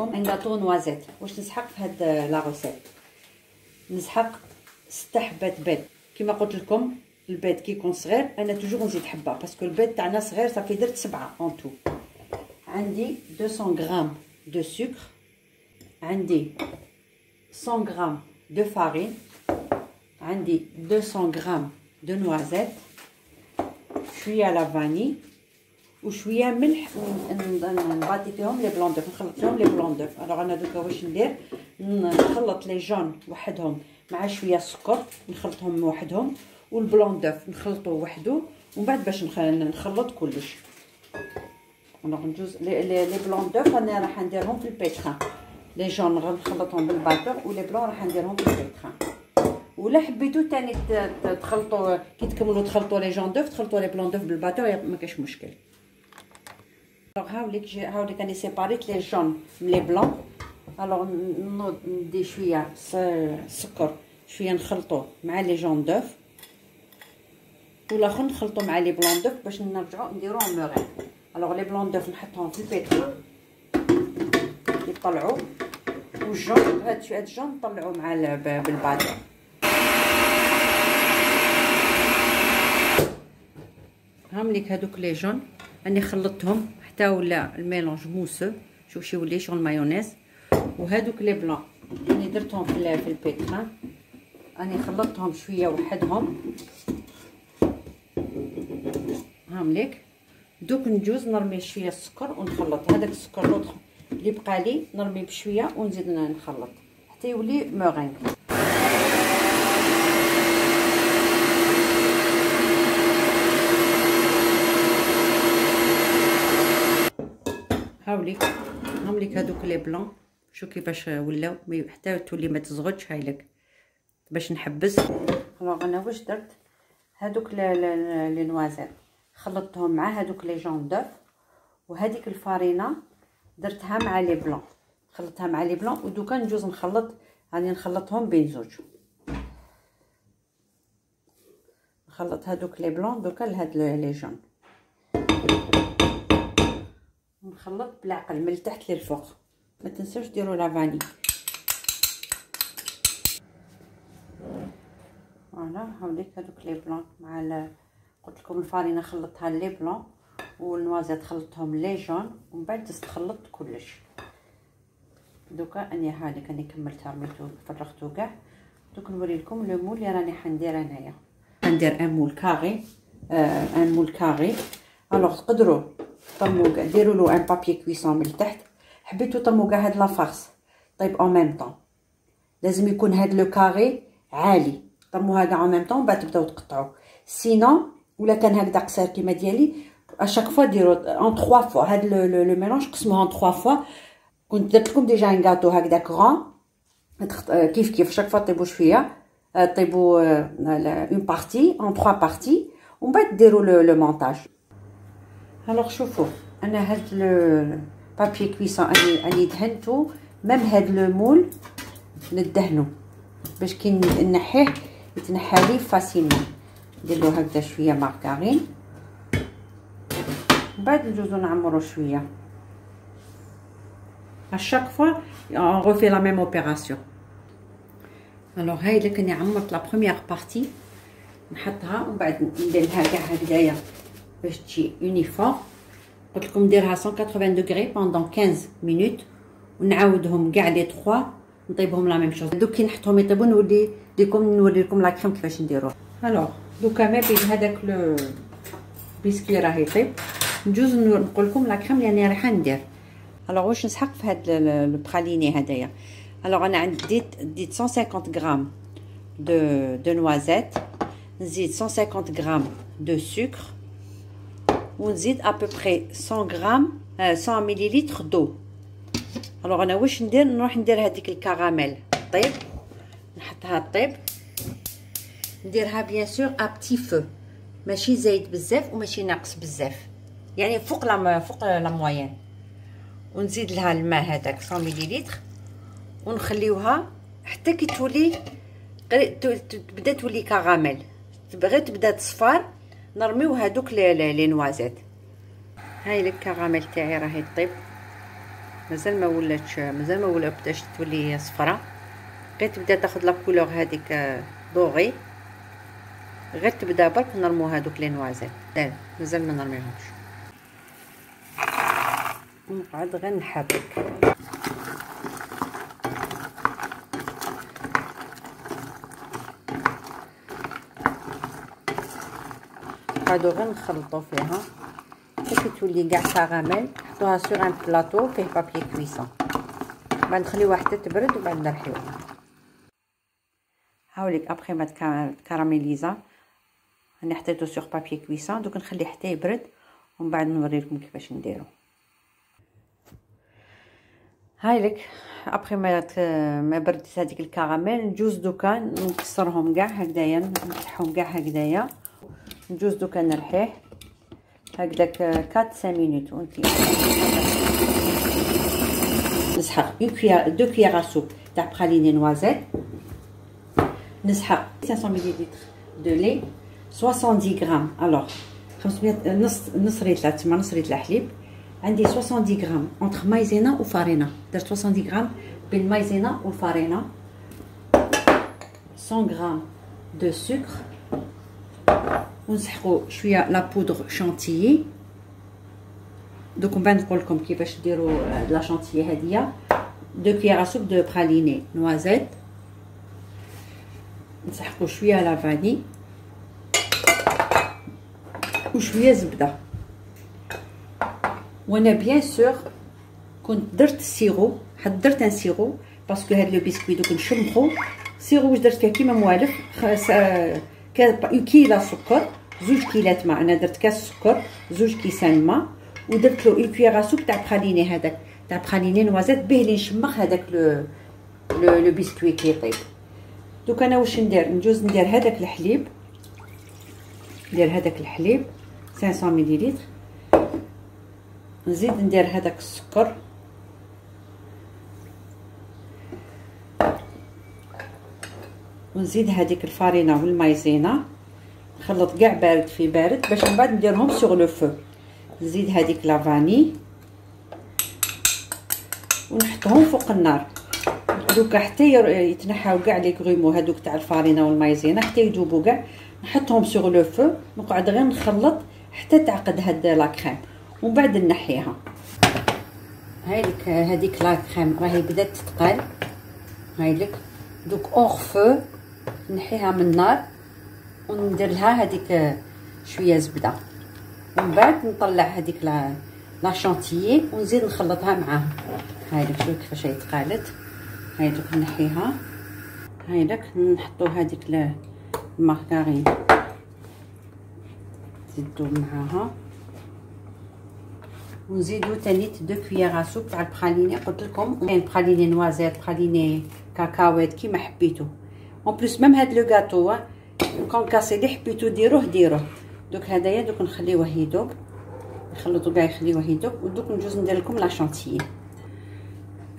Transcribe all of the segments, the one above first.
لكم ان غاتو نوازيت. واش نسحق في هاد لا روسيت؟ نسحق 6 حبات بيض. كما قلت لكم البيض كي يكون صغير انا توجور نزيد حبه باسكو البيض تاعنا صغير، صافي درت 7 اون تو. عندي 200 غرام دو سكر، عندي 100 غرام دو فارين، عندي 200 غرام دو نوازيت، شويه لا فاني وشويه ملح، نباطي فيهم لي بلون دوف، نخلط فيهم لي بلون دوف. الوغ انا دوكا واش ندير؟ نخلط لي جون وحدهم مع شويه سكر، نخلطهم وحدهم، والبلون دوف نخلطو وحدو، ومن بعد باش نخلط كلش. الوغ نجوز لي بلون دوف انا راح نديرهم في البيتخان، لي جون نخلطهم بالباتور ولي بلون راح نديرهم في البيتخان. ولا حبيتو تاني تخلطوا كي تكملوا تخلطوا لي جون دوف تخلطوا لي بلون دوف بالباتور، ما كاش مشكل. هاوليك راني سيباريت لي جون من لي بلون. الوغ نوض ندي شويه سكر، شويه نخلطوه مع لي جون دوف، والاخر نخلطو مع لي بلون دوف باش نرجعو نديروهم مورين. الوغ لي بلون دوف نحطهم في البيترو يطلعوا، والجون هاد الجون نطلعو مع بالباتور. هامليك هادوك لي جون راني خلطتهم حتى ولا الميلونج موسو، شوف يولي شغل مايونيز. وهادوك لي بلون راني درتهم في البيتران، راني خلطتهم شويه وحدهم. هامليك دوك نجوز نرمي شويه السكر ونخلط هذاك السكر لوطخ اللي بقى لي، نرمي بشويه ونزيد نخلط حتى يولي مورينغ. هاوليك هادوك لي بلون شو كيفاش ولاو، حتى تولي ما تزغدش. هايلك باش نحبس. الوغ انا واش درت؟ هادوك لي نوازيت خلطتهم مع هادوك لي جون دوف، وهذيك الفارينه درتها مع لي بلون، خلطتها مع لي بلون. ودوكا نجوز نخلط، راني نخلطهم بين زوج، نخلط هادوك لي بلون دوكا لهاد لي جون، نخلط بالعقل من التحت للفوق. ما تنساوش ديروا لا فاني. فوالا هاوليك هادوك لي بلون مع قلت لكم الفارينه خلطتها لي بلون، والنوازيت خلطتهم لي جون، ومن بعد تخلط كلش. دوكا اني هاديك راني كملتها، رميتو فرغتو كاع. دوك نوري لكم لو مول اللي راني حندير انايا. حندير ان مول كاري، ان مول كاري. الوغ تقدروا طمو كاع ديروا له ان بابي كويسون من التحت. حبيتو طمو كاع هاد لافارس طيب اون ميم طون، لازم يكون هاد لو كاري عالي، طموها كاع اون ميم طون بعد تبداو تقطعوا. سينون ولا كان هكذا قصير كيما ديالي اشاك فوا ديروا ان 3 فوا. هاد لو ميلونج قسموه ان 3 فوا. كنت درت لكم ديجا ان غاتو هكذاك غران، كيف شاك فوا طيبوا شويه، طيبوا اون بارتي ان 3 بارتي، ومن بعد ديروا لو مونتاج. الوغ شوفوا انا هاد لو بابي كويسون اني دهنتو، ميم هاد لو مول ندهنو باش كي نحيه يتنحى لي فاسيلمون. ندير له هكذا شويه مارغرين، من بعد نجوزو نعمرو شويه. اشاك فوا اون غوفي لا ميم اوبيراسيون. الوغ هاي اللي كني عمرت لا بروميير بارتي نحطها، ومن بعد نديرها كاع هكذايا باش تجي يونيفورم. قلت لكم نديرها 180 دوغري بوندون 15 مينوت، ونعاودهم كاع لي 3 نطيبهم لا ميم شوز. دوك كي نحطهم يطيبوا نولي نوري لكم لا كريم كيفاش نديروها. الوغ دوكا ما بين هذاك لو بيسكوي راه يطيب، نجوز نقول لكم لا كريم اللي انا رايحه ندير. الوغ واش نسحق في هاد لو براليني هدايا؟ الوغ انا ديت 150 غرام دو نوازيت، نزيد 150 غرام دو سكر، ونزيد ابوبري 100 غرام 100 مليلتر دو. الوغ انا واش ندير؟ نروح ندير هذيك الكراميل طيب، نحطها طيب، نديرها بيان سور ا بتي فو، ماشي زايد بزاف وماشي ناقص بزاف، يعني فوق لا موين. ونزيد لها الماء هذاك 100 مليلتر، ونخليوها حتى كي تولي تبدا تولي كراميل، غير تبدا تصفار نرميو هذوك لي نوازيت. هاي الكراميل تاعي راهي طيب. مازال ما ولاتش، مازال ما ولا بداش تولي صفرا، غير تبدا تاخذ لا كولور هذيك دوغي، غير تبدا برك نرمو هذوك لي نوازيت. لا مازال ما نرميهمش، نقعد غير نحرك. نقعدو غير نخلطو فيها حتى تولي كاع كراميل. نحطوها سور ان بلاطو فيه بابي كويسون، بعد نخليوها حتى تبرد وبعد نرحيوها. هاوليك ابخي ما تكراميليزا انا حطيتو سور بابي كويسون، دوك نخليه حتى يبرد ومن بعد نوريلكم كيفاش نديرو. هايلك ابخي ما بردت هذيك الكراميل، نجوز دوكا نكسرهم كاع هكذايا، نفتحهم كاع هكذايا، نجوز دوكا نرحيه هكذاك 4 5 مينوت. وانتي نسحق 2 كويير سوب تاع براليني نوازيت، نسحق 500 ملل دو لي 70 غرام. الوغ 500 نص ريتله، تما نص ريتله حليب، عندي 70 غرام اونتر مايزينا وفارينه، درت 70 غرام بين مايزينا والفارينه، 100 غرام دو سكر، ونسحقوا شويه لا بودر شانتيي. دوك من بعد نقول لكم كيفاش ديروا لا شانتيي هاديه. 2 كويير سوب دو براليني نوازيت، نسحقوا شويه لا فاني وشويه زبده. وانا بيان سور كنت درت السيرو، حضرت ان سيرو باسكو هاد لو بيسكوي دوك نشمخو سيرو. واش درت فيه كيما موالف، كيلا سكر، 2 كيلات ماء. انا درت كاس سكر، 2 كيسان ماء، ودرت له 1 كويير سوب تاع براليني، هذاك تاع براليني نوازيت، به لي نشمخ هذاك لو بيسكوي كي يطيب. دوك انا واش ندير، نجوز ندير هذاك الحليب، ندير هذاك الحليب 500 ملل، نزيد ندير هذاك السكر، ونزيد هذيك الفارينه والمايزينا، نخلط كاع بارد في بارد باش من بعد نديرهم سوغ لو فو. نزيد هذيك لافاني ونحطهم فوق النار دوكا حتى يتنحاو كاع لي غرومو هذوك تاع الفارينه والمايزينا، حتى يذوبوا كاع. نحطهم سوغ لو فو، نقعد غير نخلط حتى تعقد هاد لا كريم ومن بعد نحيها. هايلك هذيك لا كريم راهي بدات تتقال، هايلك دوك اور فو نحيها من النار وندير لها هذيك شويه زبده، ومن بعد نطلع هذيك لا شانتيي ونزيد نخلطها معاها. هايلك شوف كيفاش هي تقالت. هايلك نحيها، هايلك نحطو هذيك المارغرين نزيدو معاها، ونزيدو تاني 2 كويير سوب تاع البراليني. قلت لكم كاين براليني نوازيت، براليني كاكاوات كيما حبيتو. اون بليس ميم هاد لو غاتو كون كاسي اللي حبيتو ديروه. دوك هدايا دوك نخليوه يذوب، نخلطو كاع يخليوه يذوب. ودوك نجوز ندير لكم لا شانتيي.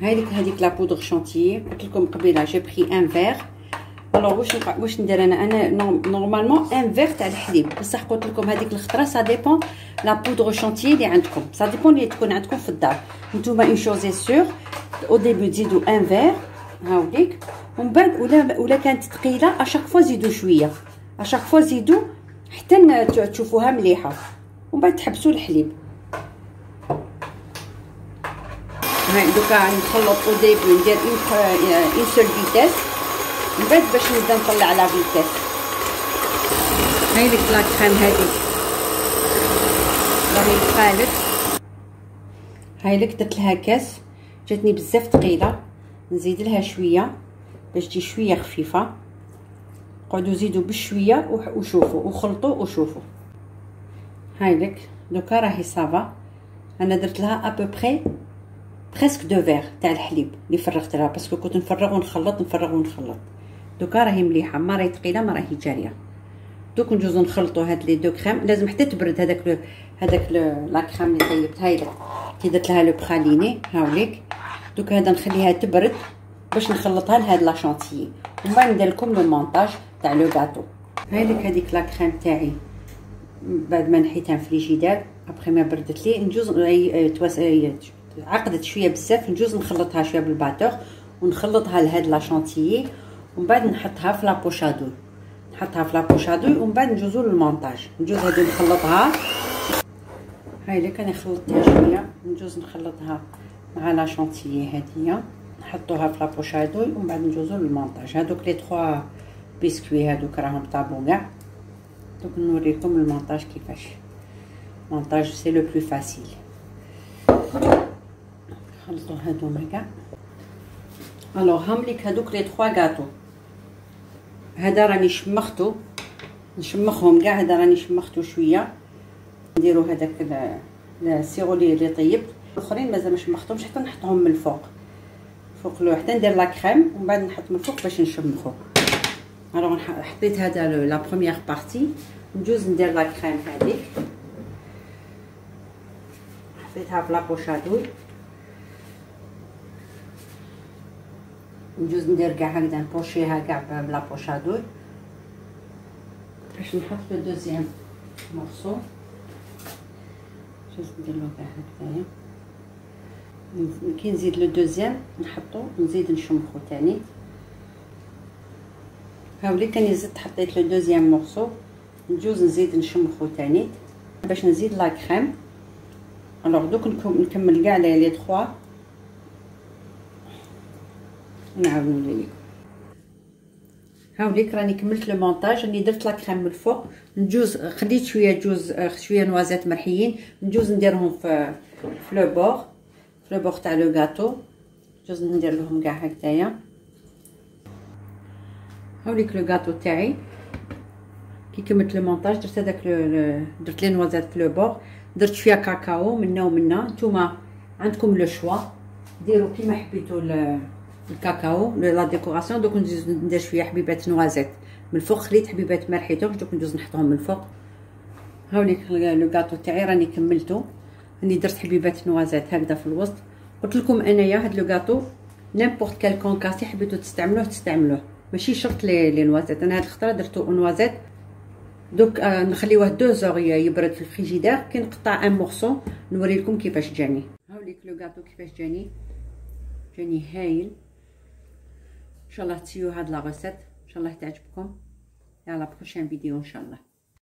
هذيك لا بودر شانتيي قلت لكم قبيله جي بري ان فير. الوغ واش ندير انا نورمالمون ان فير تاع الحليب، بصح قلت لكم هذيك الخطره سا ديبون لا بودر شانتيي اللي عندكم، سا ديبون اللي تكون عندكم في الدار. نتوما اون شوز سور او ديبي تزيدوا ان فير هاوليك، ومن بعد ولا كانت ثقيله اشاك فوا زيدوا شويه، اشاك فوا زيدوا حتى تشوفوها مليحه، ومن بعد تحبسوا الحليب. هاي دوكا نخلط او ديبي ندير اون سول فيتاس، من بعد باش نبدا نطلع لا فيتاس. هاي ديك لا كريم هذه راهي تقالت. هاي لك درت لها كاس جاتني بزاف ثقيله، نزيد لها شويه باش تجي شويه خفيفه. قعدوا زيدوا بشويه وشوفوا وخلطوا وشوفوا. هاي لك دوكا راهي صافا. انا درت لها ابوبري بريسك 2 فيغ تاع الحليب اللي فرغت لها، باسكو كنت نفرغ ونخلط نفرغ ونخلط. دوكا راهي مليحه، ما راهي ثقيله ما راهي جاريه. دوك نجوزو نخلطوا هاد لي دو كريم. لازم حتى تبرد هذاك لا كريم اللي طيبت. هاي كي درت لها لو براليني هاوليك. دوك هذا نخليها تبرد باش نخلطها لهاد لا شانتيي، ومن بعد ندير لكم لو مونطاج تاع لو غاتو. هذيك لا كريم تاعي بعد ما نحيتها في الفريجيدير ابخي ما بردت لي، نجوز عقدت شويه بزاف نجوز نخلطها شويه بالباتور ونخلطها لهاد لا شونتيي ومن بعد نحطها في لابوشادو ومن بعد نجوزو للمونتاج. نجوز هادو نخلطها. هاي اللي كان خلطتها شويه نجوز نخلطها مع لا شونتيي هادية نحطوها في لابوشادو ومن بعد نجوزو للمونتاج. هادوك لي 3 بسكوي هادوك راهم طابو كاع. دوك نوريكم المونتاج كيفاش. مونتاج سي لو بلو فاسيل. خلطوا هادوما كاع. الوغ هامليك هادوك لي 3 غاتو. هذا راني نشمخهم كاع. هذا راني شمختو شويه. نديرو هذاك السيرو اللي طيبت. الاخرين مازال ما شمختهمش حتى نحطهم من الفوق لو حتى ندير لا كريم ومن بعد نحط من الفوق باش نشمخو. الوغ حطيت هذا لا بروميير بارتي. نجوز ندير لا كريم هذيك حطيتها في لابوشادو. نجوز ندير كاع هكذا نبوشيها كاع بلابوشادو باش نحط لو دوزيام مورسو. نجوز نديرلو كاع هكذايا. كي نزيد لو دوزيام نحطو نزيد نشمخو تاني. هاولي كاني زدت حطيت لو دوزيام مورسو نجوز نزيد نشمخو تاني باش نزيد لا كريم. الوغ دوك نكمل كاع لي 3 نعاود نوريكم. هاوليك راني كملت لو مونتاج. راني درت لا كريم من الفوق. نجوز خديت شويه نوازات مرحيين نجوز نديرهم في لو بور تاع لو غاتو. نجوز ندير لهم كاع هكذايا. هاوليك لو غاتو تاعي كي كملت لو مونتاج درت هذاك درت لي نوازات في لو بور. درت شويه كاكاو منا ومنا. نتوما عندكم لو شوا ديروا كيما حبيتوا الكاكاو لا ديكوراسيون. دوك ندير شويه حبيبات نوازات من الفوق. خليت حبيبات ما رحيتهمش دوك ندوز نحطهم من الفوق. هاوليك لو غاتو تاعي راني كملتو. راني درت حبيبات نوازات هكذا في الوسط. قلت لكم انايا هاد لو غاتو نيمبورط كال كونكاسي حبيتو تستعملوه ماشي شرط لي نوازات. انا هاد الخطره درتو نوازات. دوك نخليوه 2 زور يبرد في الفريجيدير. كي نقطع ان مورسو نوري لكم كيفاش جاني. هاوليك لو غاتو كيفاش جاني هايل. ان شاء الله تسيو هاد لا ريسيت. ان شاء الله تعجبكم. يلا بروشين فيديو ان شاء الله.